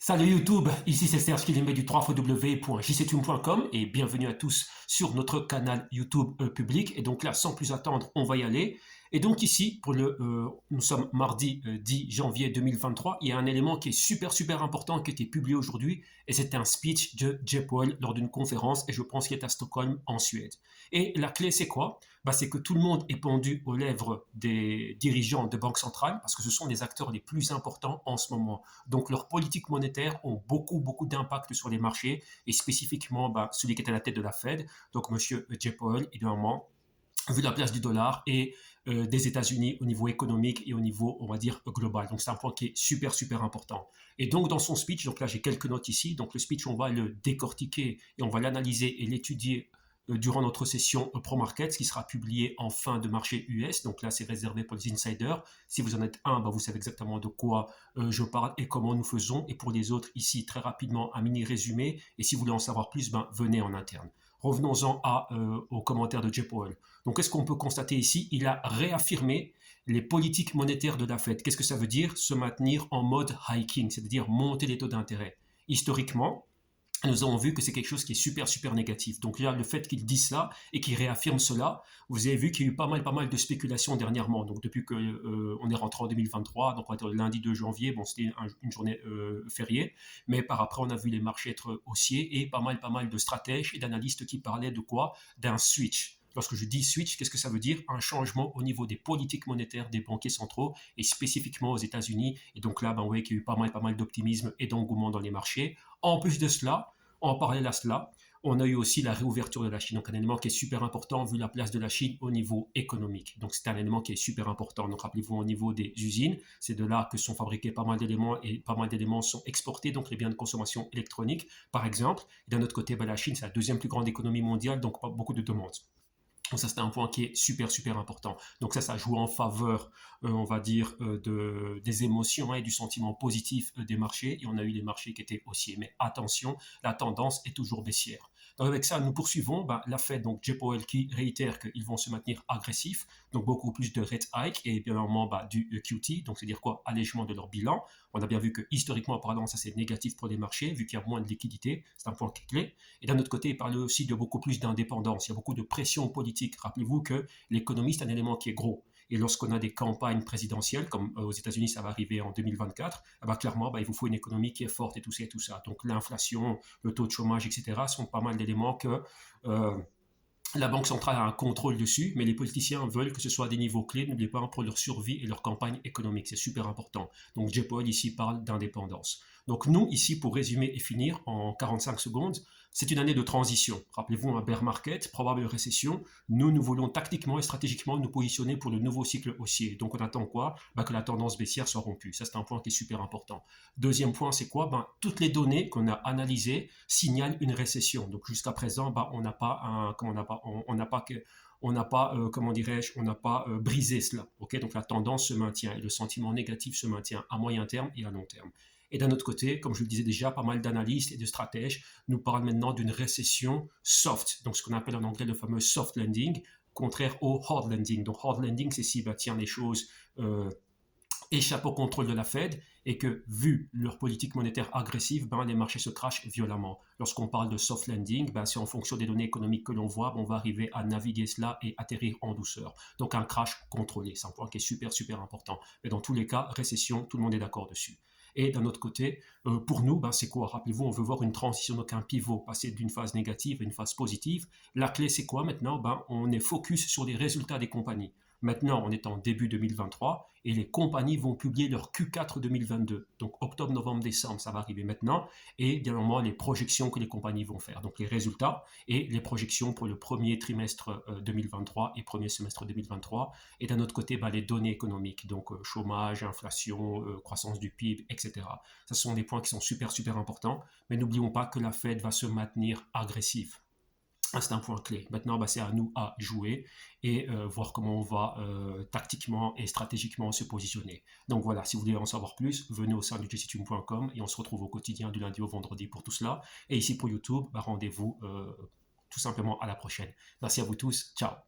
Salut YouTube, ici c'est Serge qui du www.jctune.com et bienvenue à tous sur notre canal YouTube public. Et donc là, sans plus attendre, on va y aller. Et donc ici, nous sommes mardi 10 janvier 2023, il y a un élément qui est super important qui a été publié aujourd'hui et c'est un speech de Jay Powell lors d'une conférence et je pense qu'il est à Stockholm en Suède. Et la clé c'est quoi? C'est que tout le monde est pendu aux lèvres des dirigeants de banque centrale parce que ce sont les acteurs les plus importants en ce moment. Donc leurs politiques monétaires ont beaucoup d'impact sur les marchés et spécifiquement celui qui est à la tête de la Fed, donc Monsieur Jay Powell, évidemment, vu la place du dollar et des États-Unis au niveau économique et au niveau, on va dire, global. Donc c'est un point qui est super important. Et donc dans son speech, donc là j'ai quelques notes ici, donc le speech on va le décortiquer et on va l'analyser et l'étudier durant notre session Pro Markets qui sera publiée en fin de marché US. Donc là, c'est réservé pour les insiders. Si vous en êtes un, vous savez exactement de quoi je parle et comment nous faisons. Et pour les autres, ici, très rapidement, un mini résumé. Et si vous voulez en savoir plus, venez en interne. Revenons-en aux commentaires de Jay Powell. Donc, qu'est-ce qu'on peut constater ici? Il a réaffirmé les politiques monétaires de la Fed. Qu'est-ce que ça veut dire? Se maintenir en mode hiking, c'est-à-dire monter les taux d'intérêt. Historiquement, nous avons vu que c'est quelque chose qui est super négatif. Donc là, le fait qu'il dise cela et qu'il réaffirme cela, vous avez vu qu'il y a eu pas mal de spéculations dernièrement. Donc depuis que on est rentré en 2023, donc on va dire le lundi 2 janvier, bon c'était une journée fériée, mais par après on a vu les marchés être haussiers et pas mal de stratèges et d'analystes qui parlaient de quoi? D'un switch. Lorsque je dis switch, qu'est-ce que ça veut dire? Un changement au niveau des politiques monétaires des banquiers centraux et spécifiquement aux États-Unis. Et donc là, vous voyez qu'il y a eu pas mal d'optimisme et d'engouement dans les marchés. En plus de cela, en parallèle à cela, on a eu aussi la réouverture de la Chine, donc un élément qui est super important vu la place de la Chine au niveau économique. Donc c'est un élément qui est super important. Donc rappelez-vous au niveau des usines, c'est de là que sont fabriqués pas mal d'éléments et pas mal d'éléments sont exportés, donc les biens de consommation électronique par exemple. Et d'un autre côté, la Chine c'est la deuxième plus grande économie mondiale, donc pas beaucoup de demandes. Donc ça, c'est un point qui est super important. Donc ça joue en faveur, on va dire, des émotions et du sentiment positif des marchés. Et on a eu les marchés qui étaient haussiers. Mais attention, la tendance est toujours baissière. Donc avec ça, nous poursuivons la Fed, donc Jay Powell qui réitère qu'ils vont se maintenir agressifs, donc beaucoup plus de rate hike et bien évidemment du QT, donc c'est-à-dire quoi? Allègement de leur bilan. On a bien vu que historiquement parlant, ça c'est négatif pour les marchés vu qu'il y a moins de liquidité. C'est un point qui est clé. Et d'un autre côté, il parlait aussi de beaucoup plus d'indépendance. Il y a beaucoup de pression politique. Rappelez-vous que l'économie, c'est un élément qui est gros. Et lorsqu'on a des campagnes présidentielles, comme aux États-Unis, ça va arriver en 2024, clairement, il vous faut une économie qui est forte et tout ça et tout ça. Donc l'inflation, le taux de chômage, etc., sont pas mal d'éléments que la Banque centrale a un contrôle dessus, mais les politiciens veulent que ce soit à des niveaux clés, n'oubliez pas, pour leur survie et leur campagne économique. C'est super important. Donc Jay Powell ici parle d'indépendance. Donc nous, ici, pour résumer et finir en 45 secondes, c'est une année de transition. Rappelez-vous un bear market, probable récession. Nous voulons tactiquement et stratégiquement nous positionner pour le nouveau cycle haussier. Donc on attend quoi? Que la tendance baissière soit rompue. Ça, c'est un point qui est super important. Deuxième point, c'est quoi? Toutes les données qu'on a analysées signalent une récession. Donc jusqu'à présent, on n'a pas un, comment on n'a pas que on n'a pas, comment dirais-je, on n'a pas brisé cela. Ok, donc la tendance se maintient et le sentiment négatif se maintient à moyen terme et à long terme. Et d'un autre côté, comme je le disais déjà, pas mal d'analystes et de stratèges nous parlent maintenant d'une récession soft, donc ce qu'on appelle en anglais le fameux soft landing, contraire au hard landing. Donc hard landing, c'est si tiens, les choses échappent au contrôle de la Fed et que, vu leur politique monétaire agressive, les marchés se crachent violemment. Lorsqu'on parle de soft landing, c'est en fonction des données économiques que l'on voit, on va arriver à naviguer cela et atterrir en douceur. Donc un crash contrôlé, c'est un point qui est super important. Mais dans tous les cas, récession, tout le monde est d'accord dessus. Et d'un autre côté, pour nous, c'est quoi? Rappelez-vous, on veut voir une transition, donc un pivot, passer d'une phase négative à une phase positive. La clé, c'est quoi maintenant? On est focus sur les résultats des compagnies. Maintenant, on est en début 2023 et les compagnies vont publier leur Q4 2022. Donc octobre, novembre, décembre, ça va arriver maintenant. Et bien évidemment, les projections que les compagnies vont faire. Donc les résultats et les projections pour le premier trimestre 2023 et premier semestre 2023. Et d'un autre côté, les données économiques. Donc chômage, inflation, croissance du PIB, etc. Ce sont des points qui sont super importants. Mais n'oublions pas que la Fed va se maintenir agressive. C'est un point clé. Maintenant, c'est à nous à jouer et voir comment on va tactiquement et stratégiquement se positionner. Donc voilà, si vous voulez en savoir plus, venez au sein du jctune.com et on se retrouve au quotidien du lundi au vendredi pour tout cela. Et ici pour YouTube, rendez-vous tout simplement à la prochaine. Merci à vous tous. Ciao.